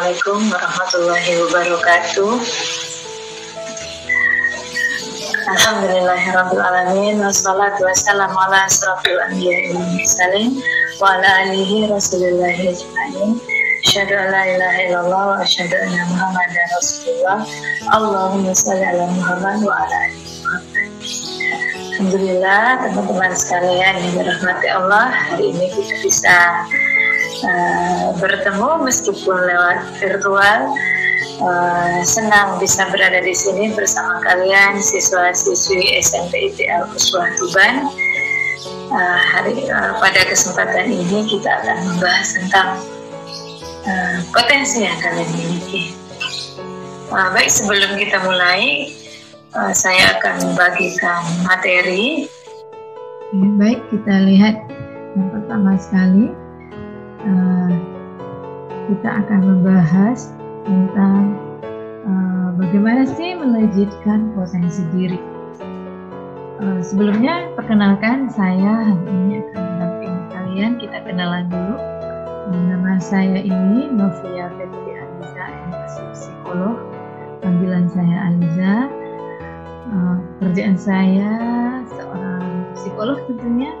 Assalamualaikum warahmatullahi wabarakatuh. Alhamdulillahirrabbilalamin. Wassalatu wassalamu ala asrafil anbiya'i wal mursalin wa ala alihi rasulillahi ajma'in. Asyhadu an la ilaha illallah wa asyhadu anna Muhammadar Rasulullah. Allahumma shalli ala Muhammad wa ala ali Muhammad. Alhamdulillah, teman-teman sekalian yang dirahmati Allah, hari ini kita bisa bertemu meskipun lewat virtual. Senang bisa berada di sini bersama kalian siswa-siswi SMP ITL Uswah Tuban. Pada kesempatan ini kita akan membahas tentang potensi yang kalian miliki. Baik, sebelum kita mulai, saya akan membagikan materi. Baik, kita lihat yang pertama sekali. Kita akan membahas tentang bagaimana sih melejitkan potensi diri. Sebelumnya, perkenalkan, saya hari ini akan mendampingi kalian. Kita kenalan dulu. Nama saya ini Novia Fetri Aliza, psikolog. Panggilan saya Aliza. Pekerjaan saya seorang psikolog tentunya.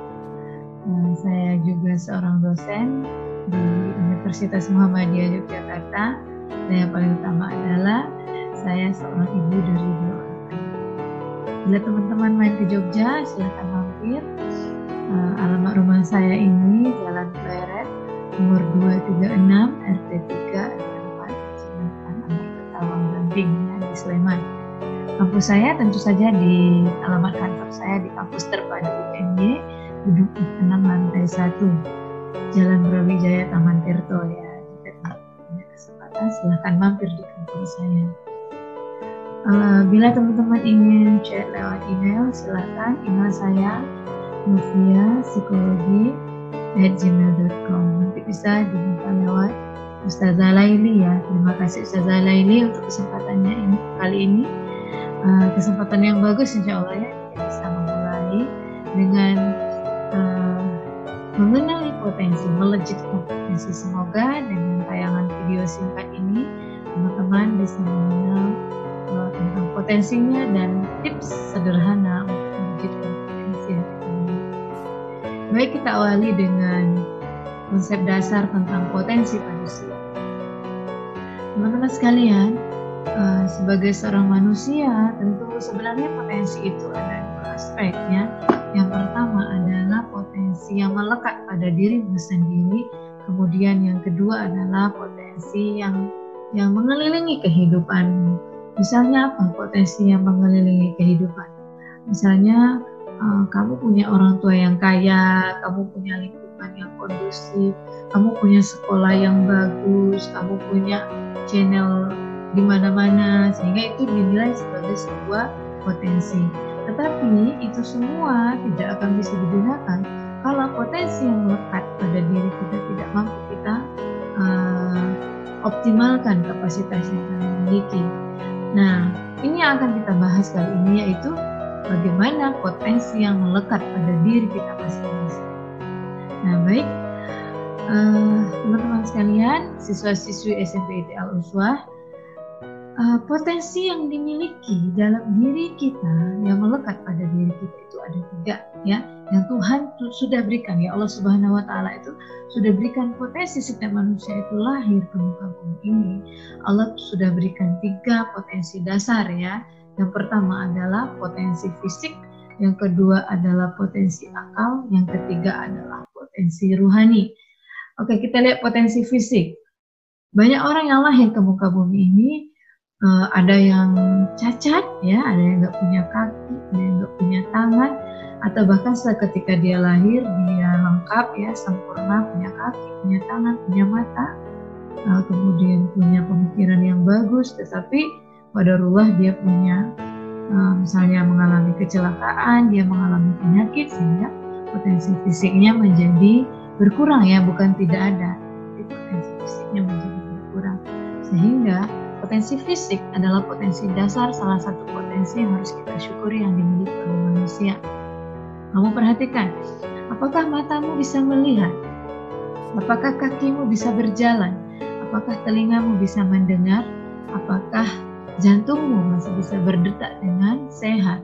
Saya juga seorang dosen di Universitas Muhammadiyah Yogyakarta. Dan yang paling utama adalah saya seorang ibu dari 2 orang anak. Bila teman-teman main ke Jogja, silahkan mampir. Alamat rumah saya ini Jalan Pleret, nomor 236, RT 3, RT 4, Kecamatan Ampel Ketawang, Banding, di Sleman. Kampus saya tentu saja di alamat kantor saya di Kampus Terpadu UNY, gedung 6 lantai 1, Jalan Brawijaya, Taman Tirto ya. Jika punya kesempatan, silahkan mampir di kantor saya. Bila teman-teman ingin chat lewat email, silahkan email saya noviapsikologi@gmail.com. Nanti bisa diminta lewat Ustazah Laili ya. Terima kasih Ustazah Laili untuk kesempatannya kali ini. Kesempatan yang bagus insya Allah ya, kita bisa memulai dengan mengenali potensi, melejitkan potensi. Semoga dengan tayangan video singkat ini teman-teman bisa mengenal tentang potensinya dan tips sederhana untuk melejitkan potensi yang kita miliki. Baik, kita awali dengan konsep dasar tentang potensi manusia. Teman-teman sekalian, sebagai seorang manusia, tentu sebenarnya potensi itu ada 2 aspeknya. Yang pertama adalah potensi yang melekat pada dirimu sendiri, kemudian yang kedua adalah potensi yang mengelilingi kehidupanmu. Misalnya apa potensi yang mengelilingi kehidupan? Misalnya kamu punya orang tua yang kaya, kamu punya lingkungan yang kondusif, kamu punya sekolah yang bagus, kamu punya channel di mana-mana, sehingga itu dinilai sebagai sebuah potensi. Tetapi itu semua tidak akan bisa digunakan kalau potensi yang melekat pada diri kita tidak mampu kita optimalkan kapasitas yang kita miliki. Nah, ini yang akan kita bahas kali ini, yaitu bagaimana potensi yang melekat pada diri kita masing-masing. Nah, baik, teman-teman sekalian, siswa-siswi SMP ITL Uswah, potensi yang dimiliki dalam diri kita yang melekat pada diri kita itu ada 3 ya, yang Tuhan sudah berikan ya. Allah Subhanahu wa Ta'ala itu sudah berikan potensi setiap manusia itu lahir ke muka bumi ini. Allah sudah berikan 3 potensi dasar ya. Yang pertama adalah potensi fisik, yang kedua adalah potensi akal, yang ketiga adalah potensi ruhani. Oke, kita lihat potensi fisik. Banyak orang yang lahir ke muka bumi ini, ada yang cacat ya, ada yang nggak punya kaki, ada yang nggak punya tangan, atau bahkan ketika dia lahir dia lengkap ya, sempurna, punya kaki, punya tangan, punya mata, kemudian punya pemikiran yang bagus, tetapi qadarullah dia punya misalnya mengalami kecelakaan, dia mengalami penyakit, sehingga potensi fisiknya menjadi berkurang ya, bukan tidak ada, tapi potensi fisiknya menjadi berkurang. Sehingga potensi fisik adalah potensi dasar, salah satu potensi yang harus kita syukuri yang dimiliki oleh manusia. Kamu perhatikan, apakah matamu bisa melihat? Apakah kakimu bisa berjalan? Apakah telingamu bisa mendengar? Apakah jantungmu masih bisa berdetak dengan sehat?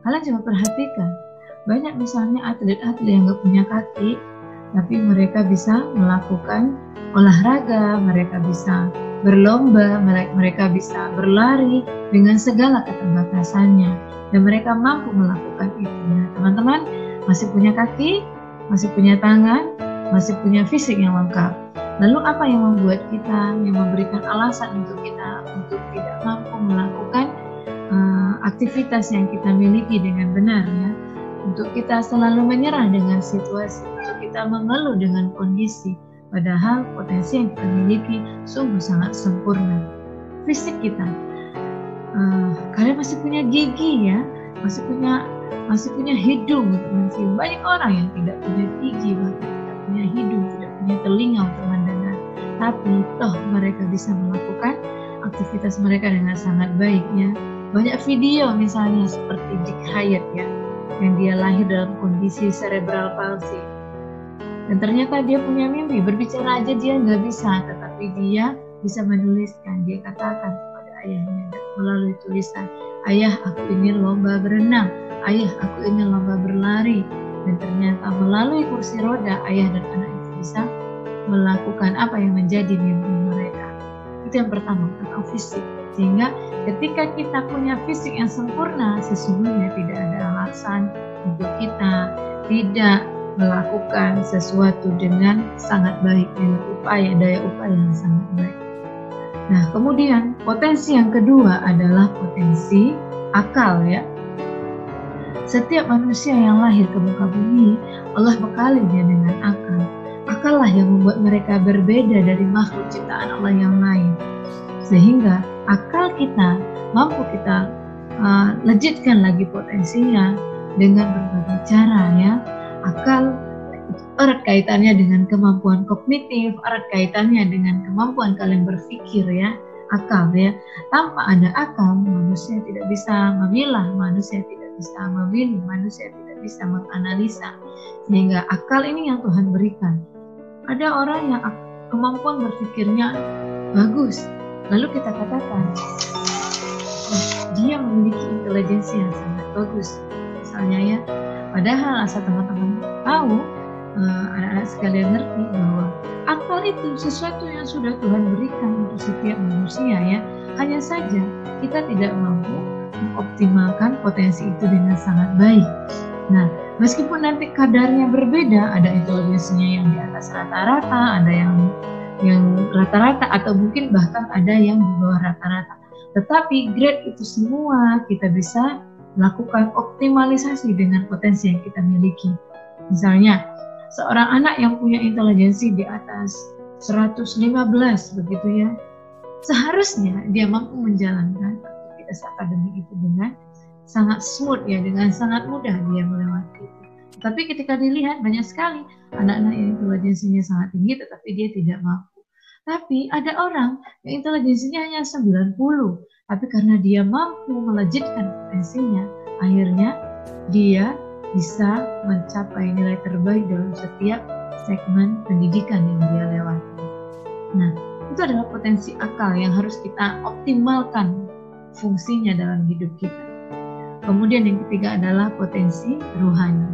Kalian coba perhatikan, banyak misalnya atlet-atlet yang gak punya kaki, tapi mereka bisa melakukan olahraga, mereka bisa berlomba, mereka bisa berlari dengan segala keterbatasannya, dan mereka mampu melakukan itu. Nah, teman-teman masih punya kaki, masih punya tangan, masih punya fisik yang lengkap. Lalu apa yang membuat kita, yang memberikan alasan untuk kita untuk tidak mampu melakukan aktivitas yang kita miliki dengan benar, ya? Untuk kita selalu menyerah dengan situasi, untuk kita mengeluh dengan kondisi, padahal potensi yang kita miliki sungguh sangat sempurna. Fisik kita, kalian masih punya gigi, ya, masih punya hidung untuk mencium. Banyak orang yang tidak punya gigi, bahkan tidak punya hidung, tidak punya telinga untuk mendengar, tapi toh mereka bisa melakukan aktivitas mereka dengan sangat baik, ya. Banyak video misalnya seperti Jack Hayat, ya, yang dia lahir dalam kondisi cerebral palsy, dan ternyata dia punya mimpi, berbicara aja dia nggak bisa, tetapi dia bisa menuliskan. Dia katakan kepada ayahnya melalui tulisan, "Ayah, aku ingin lomba berenang, ayah, aku ingin lomba berlari." Dan ternyata melalui kursi roda, ayah dan anak itu bisa melakukan apa yang menjadi mimpi mereka. Itu yang pertama, tentang fisik. Sehingga ketika kita punya fisik yang sempurna, sesungguhnya tidak ada alasan untuk kita tidak melakukan sesuatu dengan sangat baik, dengan daya upaya yang sangat baik. Nah, kemudian potensi yang kedua adalah potensi akal, ya. Setiap manusia yang lahir ke muka bumi, Allah bekali dia dengan akal. Akal lah yang membuat mereka berbeda dari makhluk ciptaan Allah yang lain. Sehingga akal kita mampu kita legitkan lagi potensinya dengan berbagai cara, ya. Akal erat kaitannya dengan kemampuan kognitif, erat kaitannya dengan kemampuan kalian berpikir, ya. Akal, ya. Tanpa ada akal, manusia tidak bisa memilah, manusia tidak bisa memilih, manusia tidak bisa menganalisa. Sehingga akal ini yang Tuhan berikan. Ada orang yang kemampuan berpikirnya bagus, lalu kita katakan dia memiliki intelijensi yang sangat bagus, misalnya, ya. Padahal asal teman-teman tahu, anak-anak sekalian ngerti bahwa akal itu sesuatu yang sudah Tuhan berikan untuk setiap manusia, ya. Hanya saja kita tidak mampu mengoptimalkan potensi itu dengan sangat baik. Nah, meskipun nanti kadarnya berbeda, ada intelijensinya yang di atas rata-rata, ada yang rata-rata, atau mungkin bahkan ada yang di bawah rata-rata. Tetapi grade itu semua kita bisa lakukan optimalisasi dengan potensi yang kita miliki. Misalnya, seorang anak yang punya intelijensi di atas 115 begitu, ya, seharusnya dia mampu menjalankan aktivitas akademik itu dengan sangat smooth, ya, dengan sangat mudah dia melewati itu. Tapi ketika dilihat banyak sekali anak-anak yang intelijensinya sangat tinggi tetapi dia tidak mampu. Tapi ada orang yang intelijensinya hanya 90, tapi karena dia mampu melejitkan potensinya, akhirnya dia bisa mencapai nilai terbaik dalam setiap segmen pendidikan yang dia lewati. Nah, itu adalah potensi akal yang harus kita optimalkan fungsinya dalam hidup kita. Kemudian yang ketiga adalah potensi ruhani.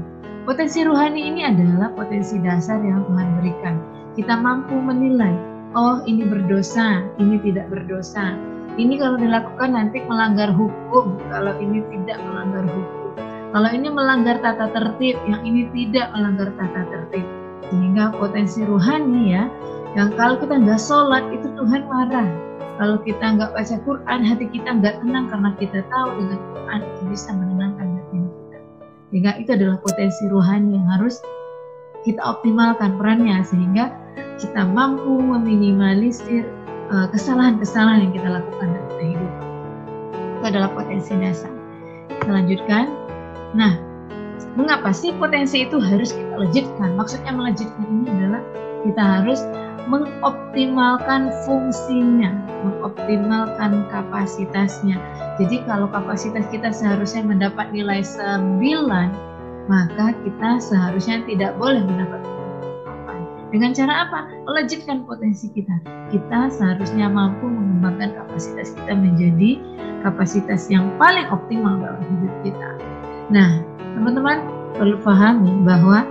Potensi ruhani ini adalah potensi dasar yang Tuhan berikan. Kita mampu menilai, oh ini berdosa, ini tidak berdosa. Ini kalau dilakukan nanti melanggar hukum, kalau ini tidak melanggar hukum. Kalau ini melanggar tata tertib, yang ini tidak melanggar tata tertib. Sehingga potensi ruhani, ya, yang kalau kita nggak sholat itu Tuhan marah. Kalau kita nggak baca Quran, hati kita nggak tenang karena kita tahu dengan Quran itu bisa menenangkan hati kita. Sehingga itu adalah potensi ruhani yang harus kita optimalkan perannya sehingga kita mampu meminimalisir kesalahan-kesalahan yang kita lakukan dalam kehidupan. Itu adalah potensi dasar. Kita lanjutkan. Nah, mengapa sih potensi itu harus kita legitkan? Maksudnya melejitkan ini adalah kita harus mengoptimalkan fungsinya, mengoptimalkan kapasitasnya. Jadi kalau kapasitas kita seharusnya mendapat nilai 9, maka kita seharusnya tidak boleh mendapat 8. Dengan cara apa? Melejitkan potensi kita. Kita seharusnya mampu mengembangkan kapasitas kita menjadi kapasitas yang paling optimal dalam hidup kita. Nah, teman-teman perlu pahami bahwa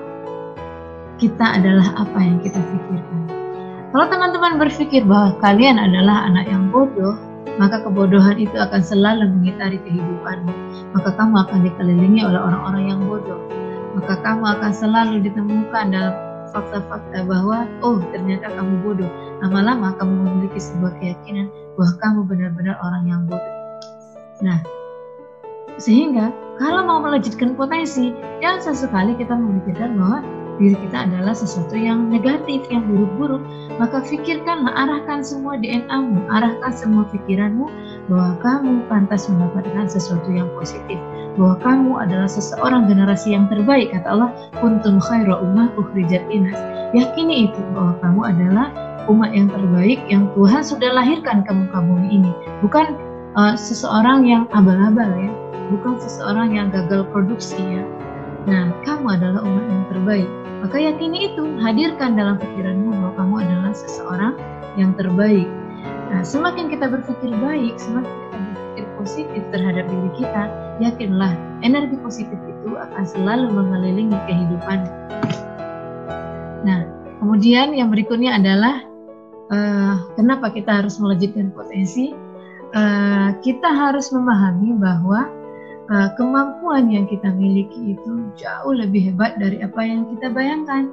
kita adalah apa yang kita pikirkan. Kalau teman-teman berpikir bahwa kalian adalah anak yang bodoh, maka kebodohan itu akan selalu mengitari kehidupanmu. Maka kamu akan dikelilingi oleh orang-orang yang bodoh. Maka kamu akan selalu ditemukan dalam fakta-fakta bahwa, oh ternyata kamu bodoh. Lama-lama kamu memiliki sebuah keyakinan bahwa kamu benar-benar orang yang bodoh. Nah, sehingga kalau mau melejitkan potensi, jangan sesekali kita memikirkan bahwa diri kita adalah sesuatu yang negatif, yang buruk-buruk. Maka pikirkanlah, arahkan semua DNA-mu, arahkan semua pikiranmu bahwa kamu pantas mendapatkan sesuatu yang positif, bahwa kamu adalah seseorang generasi yang terbaik. Kata Allah, kuntum khaira ummah ukhrijat linnas. Yakini itu bahwa kamu adalah umat yang terbaik yang Tuhan sudah lahirkan kamu ini. Bukan seseorang yang abal-abal ya, bukan seseorang yang gagal produksi ya. Nah, kamu adalah umat yang terbaik. Maka yakini itu, hadirkan dalam pikiranmu bahwa kamu adalah seseorang yang terbaik. Nah, semakin kita berpikir baik, semakin kita berpikir positif terhadap diri kita, yakinlah energi positif itu akan selalu mengelilingi kehidupan. Nah, kemudian yang berikutnya adalah kenapa kita harus melejitkan potensi? Kita harus memahami bahwa kemampuan yang kita miliki itu jauh lebih hebat dari apa yang kita bayangkan.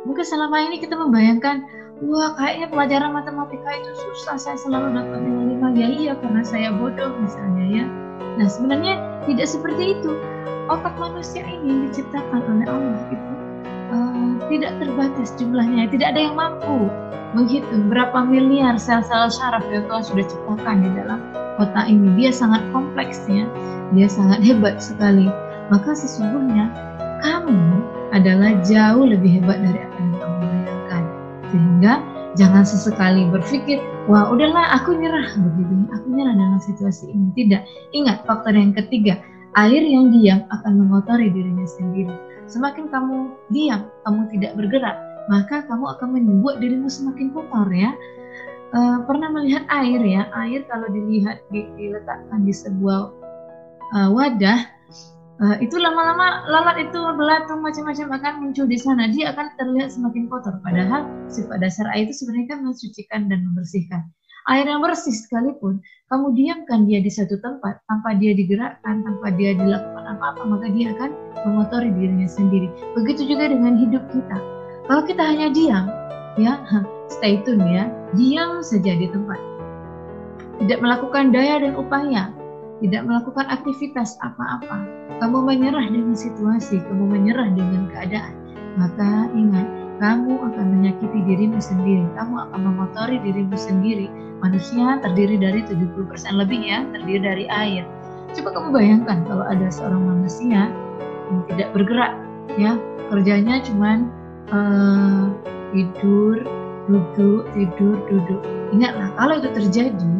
Mungkin selama ini kita membayangkan, wah kayaknya pelajaran matematika itu susah, saya selalu dapat nilai 5. Ya iya, karena saya bodoh misalnya ya. Nah sebenarnya tidak seperti itu. Otak manusia ini diciptakan oleh Allah itu tidak terbatas jumlahnya. Tidak ada yang mampu menghitung berapa miliar sel-sel syaraf yang Tuhan sudah ciptakan di dalam otak ini. Dia sangat kompleks ya. Dia sangat hebat sekali. Maka sesungguhnya kamu adalah jauh lebih hebat dari apa yang kamu bayangkan. Sehingga jangan sesekali berpikir, wah udahlah aku nyerah begini, aku nyerah dalam situasi ini. Tidak. Ingat faktor yang ketiga, air yang diam akan mengotori dirinya sendiri. Semakin kamu diam, kamu tidak bergerak, maka kamu akan membuat dirimu semakin kotor ya. Pernah melihat air ya? Air kalau dilihat diletakkan di sebuah wadah, itu lama-lama lalat itu belatung macam-macam akan muncul di sana. Dia akan terlihat semakin kotor. Padahal sifat dasar air itu sebenarnya kan mensucikan dan membersihkan. Air yang bersih sekalipun, kamu diamkan dia di satu tempat tanpa dia digerakkan, tanpa dia dilakukan apa-apa, maka dia akan mengotori dirinya sendiri. Begitu juga dengan hidup kita. Kalau kita hanya diam, ya stay tune ya, diam saja di tempat, tidak melakukan daya dan upaya, tidak melakukan aktivitas apa-apa, kamu menyerah dengan situasi, kamu menyerah dengan keadaan, maka ingat, kamu akan menyakiti dirimu sendiri, kamu akan mengotori dirimu sendiri. Manusia terdiri dari 70% lebih ya, terdiri dari air. Coba kamu bayangkan kalau ada seorang manusia yang tidak bergerak, ya kerjanya cuman tidur, duduk, tidur, duduk. Ingatlah, kalau itu terjadi,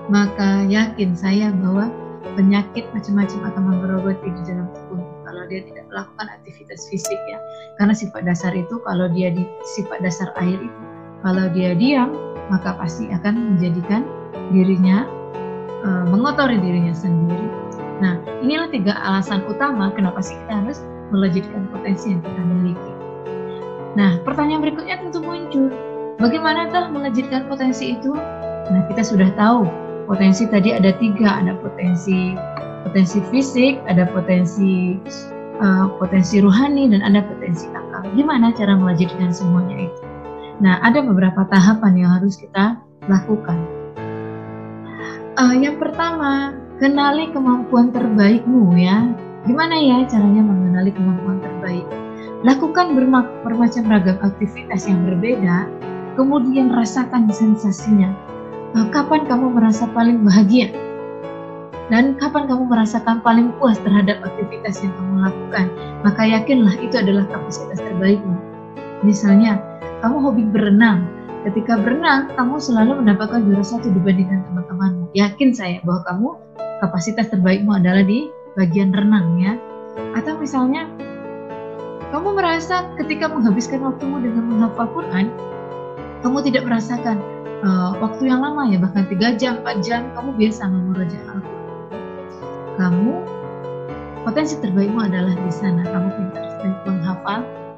maka yakin saya bahwa penyakit macam-macam akan menggerogoti di dalam tubuh kalau dia tidak melakukan aktivitas fisik ya. Karena sifat dasar itu, kalau dia di sifat dasar air itu, kalau dia diam, maka pasti akan menjadikan dirinya mengotori dirinya sendiri. Nah, inilah 3 alasan utama kenapa sih kita harus melejitkan potensi yang kita miliki. Nah, pertanyaan berikutnya tentu muncul, bagaimana tuh melejitkan potensi itu? Nah, kita sudah tahu potensi tadi ada 3, ada potensi fisik, ada potensi rohani, dan ada potensi akal. Gimana cara melejitkan semuanya itu? Nah, ada beberapa tahapan yang harus kita lakukan. Yang pertama, kenali kemampuan terbaikmu ya. Gimana ya caranya mengenali kemampuan terbaik? Lakukan bermacam ragam aktivitas yang berbeda, kemudian rasakan sensasinya. Kapan kamu merasa paling bahagia? Dan kapan kamu merasakan paling puas terhadap aktivitas yang kamu lakukan? Maka yakinlah itu adalah kapasitas terbaikmu. Misalnya, kamu hobi berenang. Ketika berenang, kamu selalu mendapatkan juara 1 dibandingkan teman-temanmu. Yakin saya bahwa kamu kapasitas terbaikmu adalah di bagian renang ya. Atau misalnya Kamu merasa ketika menghabiskan waktumu dengan menghafal Quran, kamu tidak merasakan waktu yang lama ya, bahkan 3 jam, 4 jam, kamu biasa memurojaah Al-Quran. Kamu, potensi terbaikmu adalah di sana. Kamu pintar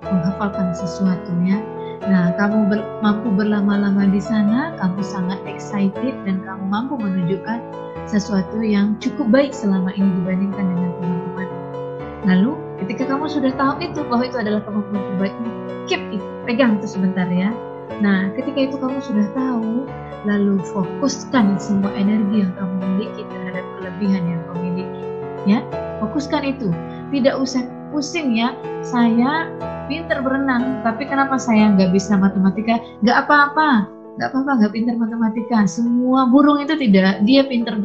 menghafalkan sesuatu ya. Nah, kamu mampu berlama-lama di sana, kamu sangat excited dan kamu mampu menunjukkan sesuatu yang cukup baik selama ini dibandingkan dengan teman-teman. Lalu, ketika kamu sudah tahu itu, bahwa itu adalah kemampuan terbaikmu, keep itu, pegang itu sebentar ya. Nah, ketika itu kamu sudah tahu, lalu fokuskan semua energi yang kamu miliki terhadap kelebihan yang kamu miliki. Ya, fokuskan itu. Tidak usah pusing ya, saya pintar berenang, tapi kenapa saya nggak bisa matematika? Nggak apa-apa, nggak pintar matematika. Semua burung itu tidak, dia pintar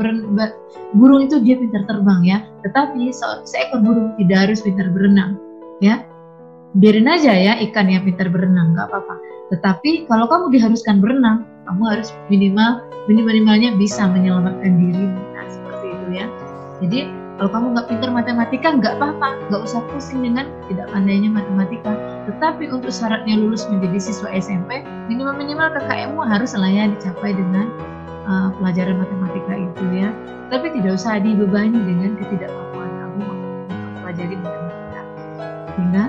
burung itu dia pintar terbang ya. Tetapi seekor burung tidak harus pintar berenang, ya. Biarin aja ya ikan yang pintar berenang, nggak apa-apa. Tetapi kalau kamu diharuskan berenang, kamu harus minimalnya bisa menyelamatkan dirimu. Nah, seperti itu ya. Jadi kalau kamu nggak pintar matematika, nggak apa-apa, nggak usah pusing dengan tidak pandainya matematika. Tetapi untuk syaratnya lulus menjadi siswa SMP, minimal KKM-mu harus lah ya dicapai dengan pelajaran matematika itu ya. Tapi tidak usah dibebani dengan ketidakmampuan kamu untuk mempelajari matematika. Sehingga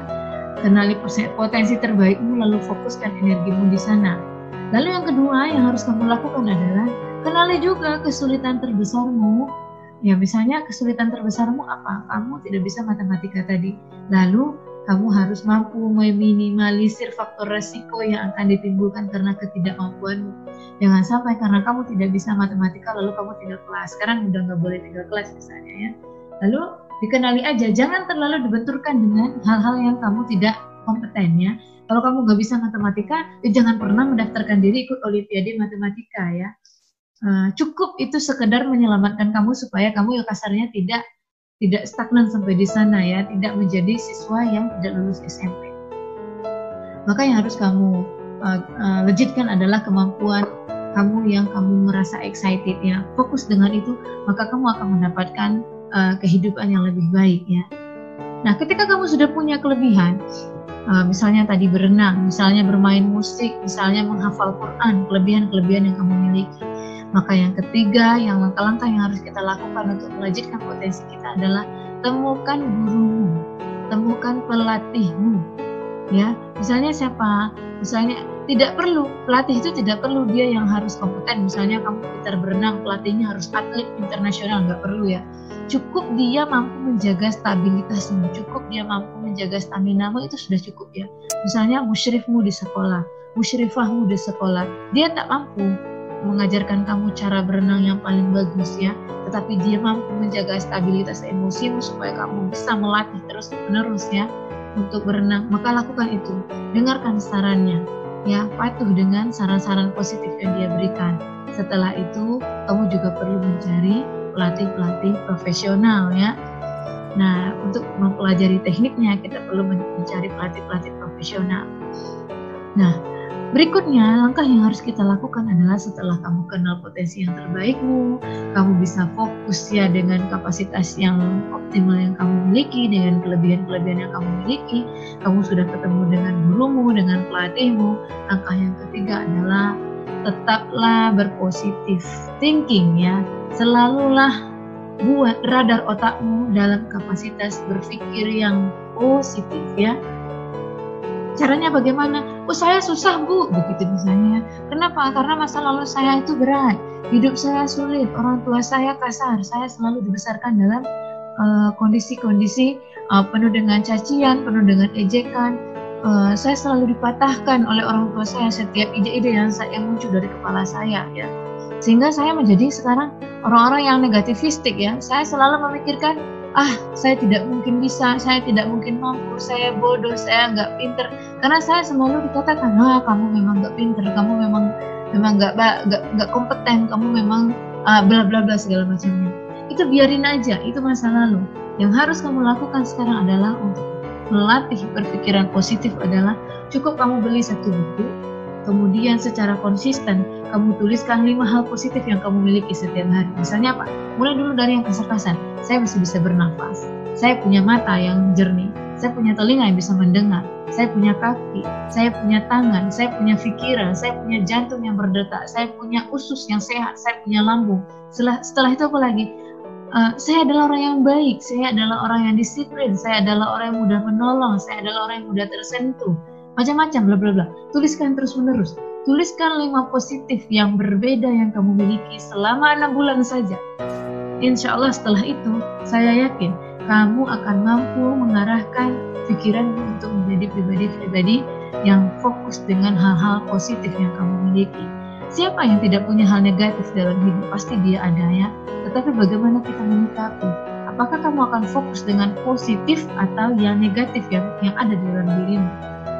kenali potensi terbaikmu, lalu fokuskan energimu di sana. Lalu yang kedua yang harus kamu lakukan adalah kenali juga kesulitan terbesarmu. Ya, misalnya kesulitan terbesarmu apa? Kamu tidak bisa matematika tadi. Lalu kamu harus mampu meminimalisir faktor resiko yang akan ditimbulkan karena ketidakmampuanmu. Jangan sampai karena kamu tidak bisa matematika lalu kamu tinggal kelas. Sekarang udah nggak boleh tinggal kelas misalnya ya. Lalu dikenali aja, jangan terlalu dibenturkan dengan hal-hal yang kamu tidak kompeten ya. Kalau kamu nggak bisa matematika, jangan pernah mendaftarkan diri ikut olimpiade matematika ya. Cukup itu sekedar menyelamatkan kamu supaya kamu ya kasarnya tidak stagnan sampai di sana ya, tidak menjadi siswa yang tidak lulus SMP. Maka yang harus kamu legitkan adalah kemampuan kamu yang kamu merasa excited ya. Fokus dengan itu, maka kamu akan mendapatkan kehidupan yang lebih baik ya. Nah, ketika kamu sudah punya kelebihan, misalnya tadi berenang, misalnya bermain musik, misalnya menghafal Quran, kelebihan-kelebihan yang kamu miliki. Maka yang ketiga, yang langkah-langkah yang harus kita lakukan untuk melejitkan potensi kita adalah temukan gurumu, temukan pelatihmu. Ya, misalnya siapa? Misalnya tidak perlu, pelatih itu tidak perlu dia yang harus kompeten. Misalnya kamu pintar berenang, pelatihnya harus atlet internasional, nggak perlu ya. Cukup dia mampu menjaga stabilitasmu, cukup dia mampu menjaga staminamu, itu sudah cukup ya. Misalnya musyrifmu di sekolah, musyrifahmu di sekolah, dia tak mampu mengajarkan kamu cara berenang yang paling bagus ya, tetapi dia mampu menjaga stabilitas emosimu supaya kamu bisa melatih terus menerus ya untuk berenang. Maka lakukan itu, dengarkan sarannya ya, patuh dengan saran-saran positif yang dia berikan. Setelah itu kamu juga perlu mencari pelatih profesional ya. Nah, untuk mempelajari tekniknya kita perlu mencari pelatih profesional. Nah, berikutnya, langkah yang harus kita lakukan adalah setelah kamu kenal potensi yang terbaikmu, kamu bisa fokus ya dengan kapasitas yang optimal yang kamu miliki, dengan kelebihan-kelebihan yang kamu miliki, kamu sudah ketemu dengan gurumu, dengan pelatihmu. Langkah yang ketiga adalah tetaplah berpositif thinking ya, selalulah buat radar otakmu dalam kapasitas berpikir yang positif ya. Caranya bagaimana? Oh, saya susah bu, begitu misalnya. Kenapa? Karena masa lalu saya itu berat, hidup saya sulit, orang tua saya kasar, saya selalu dibesarkan dalam kondisi-kondisi penuh dengan cacian, penuh dengan ejekan. Saya selalu dipatahkan oleh orang tua saya setiap ide-ide yang muncul dari kepala saya ya. Sehingga saya menjadi sekarang orang-orang yang negativistik ya. Saya selalu memikirkan, saya tidak mungkin bisa, saya tidak mungkin mampu, saya bodoh, saya nggak pinter. Karena saya selalu dikatakan, kamu memang nggak pinter, kamu memang nggak kompeten, kamu memang bla bla bla segala macamnya. Itu biarin aja, itu masa lalu. Yang harus kamu lakukan sekarang adalah untuk melatih berpikiran positif adalah cukup kamu beli satu buku, kemudian secara konsisten kamu tuliskan 5 hal positif yang kamu miliki setiap hari. Misalnya apa? Mulai dulu dari yang kasar-kasar. Saya masih bisa bernafas. Saya punya mata yang jernih. saya punya telinga yang bisa mendengar, saya punya kaki, saya punya tangan, saya punya pikiran, saya punya jantung yang berdetak, saya punya usus yang sehat, saya punya lambung. Setelah itu apa lagi? Saya adalah orang yang baik, saya adalah orang yang disiplin, saya adalah orang yang mudah menolong, saya adalah orang yang mudah tersentuh. Macam-macam, bla bla bla. Tuliskan terus menerus. Tuliskan 5 positif yang berbeda yang kamu miliki selama 6 bulan saja. Insya Allah setelah itu, saya yakin kamu akan mampu mengarahkan pikiranmu untuk menjadi pribadi-pribadi yang fokus dengan hal-hal positif yang kamu miliki. Siapa yang tidak punya hal negatif dalam hidup? Pasti dia ada ya. Tetapi bagaimana kita menyikapi? Apakah kamu akan fokus dengan positif atau yang negatif yang ada di dalam dirimu?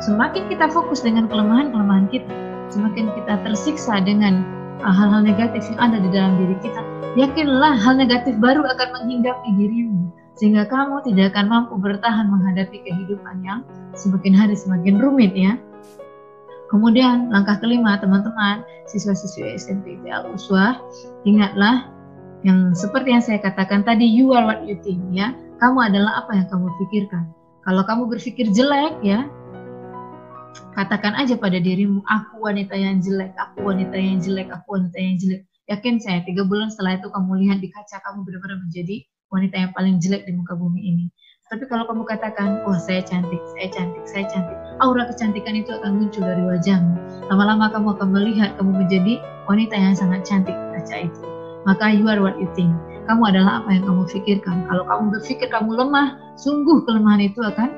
Semakin kita fokus dengan kelemahan-kelemahan kita, semakin kita tersiksa dengan hal-hal negatif yang ada di dalam diri kita, yakinlah hal negatif baru akan menghinggapi dirimu, sehingga kamu tidak akan mampu bertahan menghadapi kehidupan yang semakin hari semakin rumit ya. Kemudian langkah kelima, teman-teman siswa-siswi SMP IT Al-Uswah, ingatlah yang seperti yang saya katakan tadi, you are what you think ya. Kamu adalah apa yang kamu pikirkan. Kalau kamu berpikir jelek ya, katakan aja pada dirimu, aku wanita yang jelek, aku wanita yang jelek, aku wanita yang jelek. Yakin saya 3 bulan setelah itu kamu lihat di kaca, kamu benar-benar menjadi wanita yang paling jelek di muka bumi ini. Tapi kalau kamu katakan, wah saya cantik, saya cantik, saya cantik, aura kecantikan itu akan muncul dari wajahmu. Lama-lama kamu akan melihat kamu menjadi wanita yang sangat cantik di kaca itu. Maka you are what you think. Kamu adalah apa yang kamu pikirkan. Kalau kamu berpikir kamu lemah, sungguh kelemahan itu akan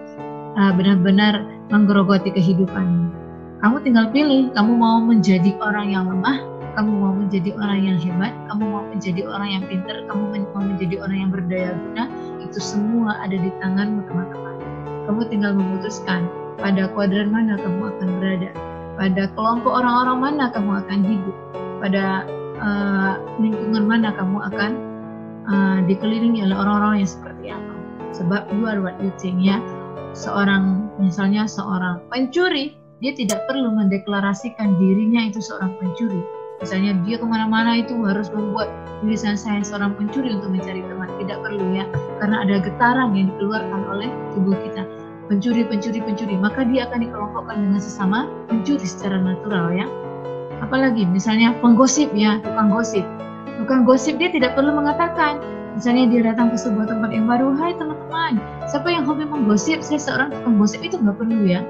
benar-benar menggerogoti kehidupanmu. Kamu tinggal pilih, kamu mau menjadi orang yang lemah, kamu mau menjadi orang yang hebat, kamu mau menjadi orang yang pintar, kamu mau menjadi orang yang berdaya guna. Itu semua ada di tanganmu teman-teman. Kamu tinggal memutuskan pada kuadran mana kamu akan berada, pada kelompok orang-orang mana kamu akan hidup, pada lingkungan mana kamu akan dikelilingi oleh orang-orang yang seperti apa. Sebab you are what you think ya. Misalnya seorang pencuri, dia tidak perlu mendeklarasikan dirinya itu seorang pencuri. Misalnya dia kemana-mana itu harus membuat tulisan saya seorang pencuri untuk mencari teman. Tidak perlu ya, karena ada getaran yang dikeluarkan oleh tubuh kita. Pencuri, maka dia akan dikelompokkan dengan sesama pencuri secara natural ya. Apalagi misalnya penggosip ya, tukang gosip dia tidak perlu mengatakan. Misalnya dia datang ke sebuah tempat yang baru, hai teman-teman, siapa yang hobi menggosip? Saya seorang tukang gosip. Itu nggak perlu ya,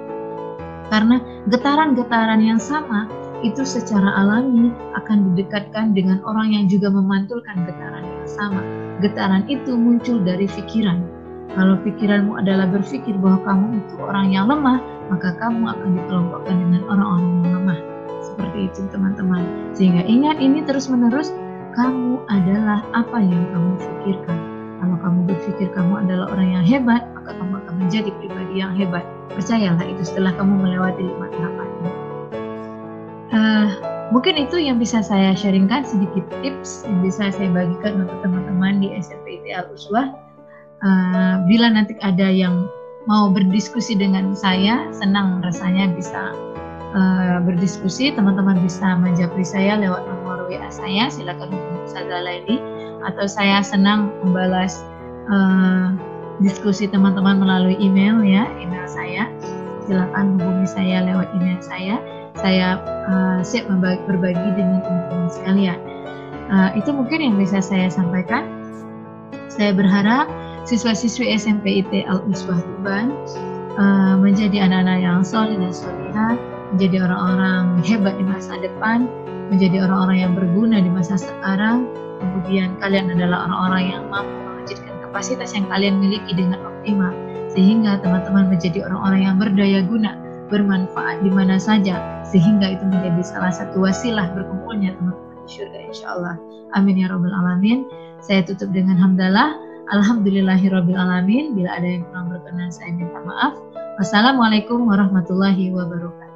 karena getaran-getaran yang sama itu secara alami akan didekatkan dengan orang yang juga memantulkan getaran yang sama. Getaran itu muncul dari pikiran. Kalau pikiranmu adalah berpikir bahwa kamu itu orang yang lemah, maka kamu akan dikelompokkan dengan orang-orang yang lemah. Seperti itu teman-teman. Sehingga ingat, ini terus-menerus, kamu adalah apa yang kamu pikirkan. Kalau kamu berpikir kamu adalah orang yang hebat, maka kamu akan menjadi pribadi yang hebat. Percayalah itu setelah kamu melewati 5 tahapan ini. Mungkin itu yang bisa saya sharingkan, sedikit tips yang bisa saya bagikan untuk teman-teman di SMP IT Al-Uswah. Bila nanti ada yang mau berdiskusi dengan saya, senang rasanya bisa berdiskusi. Teman-teman bisa menjapri saya lewat nomor WA saya, silakan hubungi Ustazah Laili, atau saya senang membalas diskusi teman-teman melalui email ya, email saya. Silakan hubungi saya lewat email saya. Saya siap berbagi dengan teman-teman sekalian. Itu mungkin yang bisa saya sampaikan. Saya berharap siswa-siswi SMP IT Al-Uswah Tuban menjadi anak-anak yang soleh dan solihah, menjadi orang-orang hebat di masa depan, menjadi orang-orang yang berguna di masa sekarang. Kemudian kalian adalah orang-orang yang mampu mewujudkan kapasitas yang kalian miliki dengan optimal, sehingga teman-teman menjadi orang-orang yang berdaya guna, bermanfaat di mana saja, sehingga itu menjadi salah satu wasilah berkumpulnya teman-teman di surga insyaallah. Amin ya rabbal alamin. Saya tutup dengan hamdalah. Alhamdulillahirabbil alamin. Bila ada yang kurang berkenan saya minta maaf. Wassalamualaikum warahmatullahi wabarakatuh.